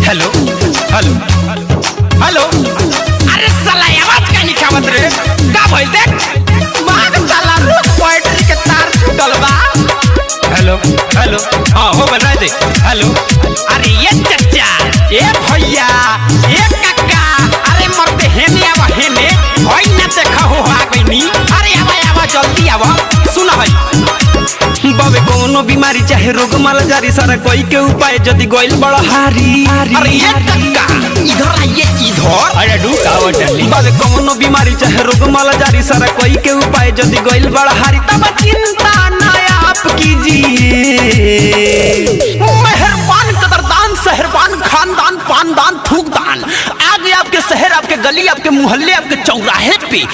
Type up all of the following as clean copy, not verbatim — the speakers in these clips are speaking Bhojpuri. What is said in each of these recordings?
Hello hello hello. अरे साला आवाज का नहीं खावत रे, का भइल देख माग साला रोज बैटरी के तार छूटल बा। हेलो हेलो हां हो बना दे। हेलो अरे ये चच्चा, ए भैया, ए काका, अरे मरते हेने आवा हेने होई ना देखा हो आ गईनी। अरे आवा आवा जल्दी आवा। सुना भाई बाबे कोनो बीमारी चाहे रोग माला जारी सारा कोई के उपाय जदी गोइल बड़ा हारी। अरे ये काका इधर आइए इधर। अरे डूकावा चली बाबे कोनो बीमारी चाहे रोग माला जारी सारा कोई के उपाय जदी गोइल बड़ा हारी तब चिंता ना आप कीजिए। मेहरबान कदरदान शहरबान खानदान पानदान थूकदान आगे आपके शहर आपके गली आपके मोहल्ले आपके चौराहे पे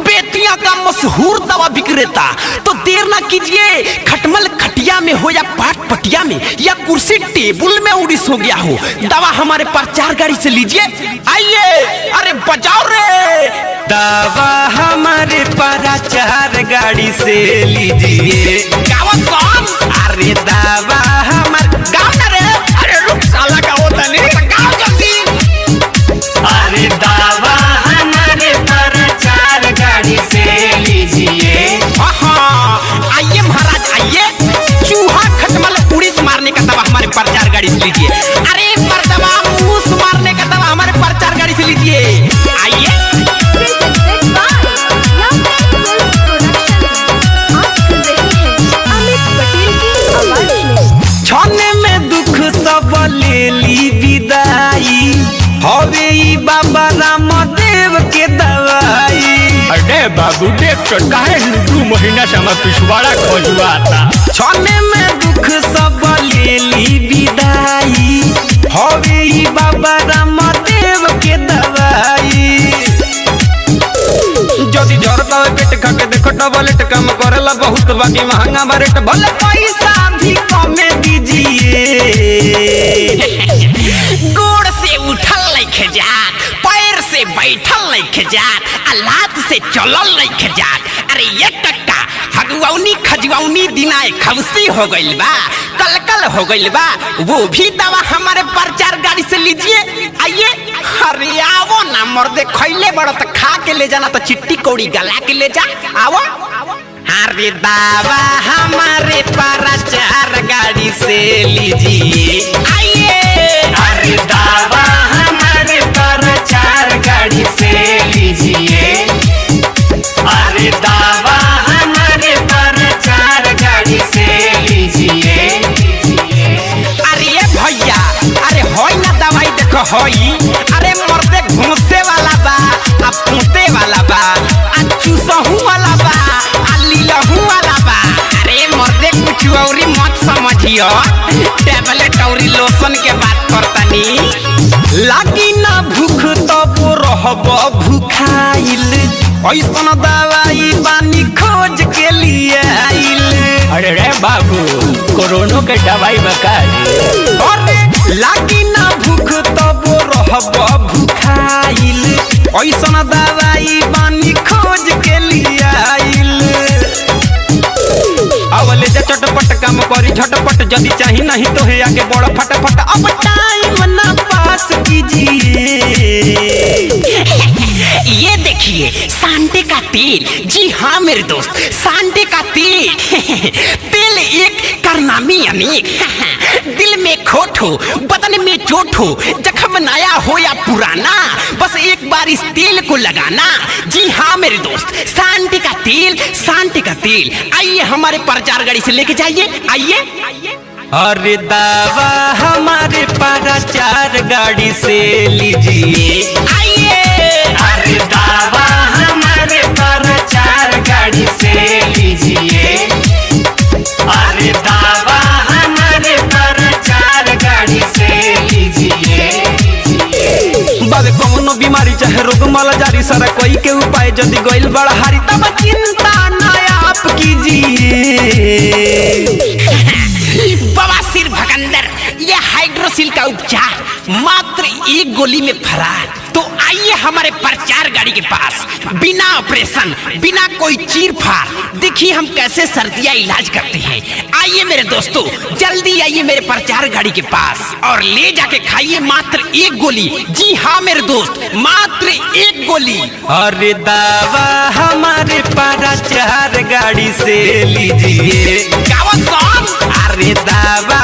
बेतिया का मशहूर दवा विक्रेता। तो देर ना कीजिए, खटमल खटिया में हो या पाट पटिया में या कुर्सी टेबुल में उड़ीस हो गया हो, दवा हमारे प्रचार गाड़ी से लीजिए। आइए अरे बजाओ रे। दवा हमारे प्रचार गाड़ी से लीजिए। अरे दवा हमारे गाँव ना रे। अरे रुक साला का होता नहीं गाँव जल्दी। अरे दवा हमारे प्रचार गाड़ी से लीजिए। आइए महाराज आइए, चूहा खटमल उड़ीस मारने का दवा हमारे प्रचार गाड़ी से लीजिए। अरे मर्दवा मूस मारने का दवा हमारे प्रचार गाड़ी से लीजिए। आइए छाने में दुख सब ले ली विदाई, हवे बाबा रामदेव के दवाई। अरे बाबू देख तो काहे 2 महीना से हमारा पिछवाड़ा खोजुआता। छाने में दुख सब ले ली विदाई, हवे बाबा रामदेव के दवाई। जदी जर पावे पेट खा के देखो टबलेट कम करेला बहुत बाकी महंगा बरेट भले पैसा भी कमे दीजिए। गोड़ से उठल नहीं जात, पैर से बैठल नहीं जात, लात से चलल नहीं जात। अरे ये टक्का हगुआउनी खजुआउनी दिनाए खबसी हो गइल बा, कलकल हो गइल बा, वो भी दवा हमारे प्रचार गाड़ी से लीजिए। आइए अरे आवो ना मर्दे, खैले बड़ो तो खा के ले जाना, तो चिट्टी कौड़ी गला के ले जा। आवो अरे दवा हमारे प्रचार गाड़ी से लीजिए। आइए अरे दवा हमारे प्रचार गाड़ी से लीजिए। अरे दवा हमारे प्रचार गाड़ी से लीजिए। अरे भैया अरे होई ना दवाई देखो होई। अरे मर्दे घूसे वाला बा, आ पूते वाला बा, आ चूसहू वाला बा, आ लीलहू वाला बा। अरे मर्दे कुछ औरी मत समझियो, टैबलेट औरी लोशन के बात करतनी। लागी ना भूख तब रहब भूखाइल, ऐसन दवाई बानी खोज के लिए आइल। अरे रे बाबू कोरोना के दवाई बका। अरे लागी ना भूख तब रहब भूखाइल, ऐसन दवाई बानी खोज के लिए आइल। अवले जा चटपट काम करी झटपट, जदी चाही नहीं तो है आगे बड़ा फटाफट। अब टाइम ना पास कीजिए। ये देखिए सांडे का तेल। जी हाँ मेरे दोस्त, सांडे का तेल। तेल एक कारनामी अनेक। दिल में खोट हो, बदन में चोट हो, जख्म नया हो या पुराना, बस एक बार इस तेल को लगाना। जी हाँ मेरे दोस्त, सांडे का तेल, सांडे का तेल। आइए हमारे प्रचार गाड़ी से लेके जाइए। आइए अरे दवा हमारे प्रचार गाड़ी से लीजिए। आइए अरे दवा हमारे प्रचार गाड़ी से लीजिए। अरे दवा हमारे प्रचार गाड़ी से लीजिए। बाबे कोनो बीमारी चाहे रोग माला जारी सारा कोई के उपाय जदी गोइल बड़ा हारी तब चिंता ना आप कीजिए। बवासीर भगंदर ये हाइड्रोसिल का उपचार मात्र एक गोली में फरार। तो आइए हमारे प्रचार गाड़ी के पास, बिना ऑपरेशन, बिना कोई चीर फाड़, देखिए हम कैसे सर्दियाँ इलाज करते हैं। आइए मेरे दोस्तों, जल्दी आइए मेरे प्रचार गाड़ी के पास और ले जाके खाइए मात्र एक गोली। जी हाँ मेरे दोस्त, मात्र एक गोली। अरे दावा हमारे प्रचार गाड़ी से लीजिए। गावा सॉन्ग। अरे दावा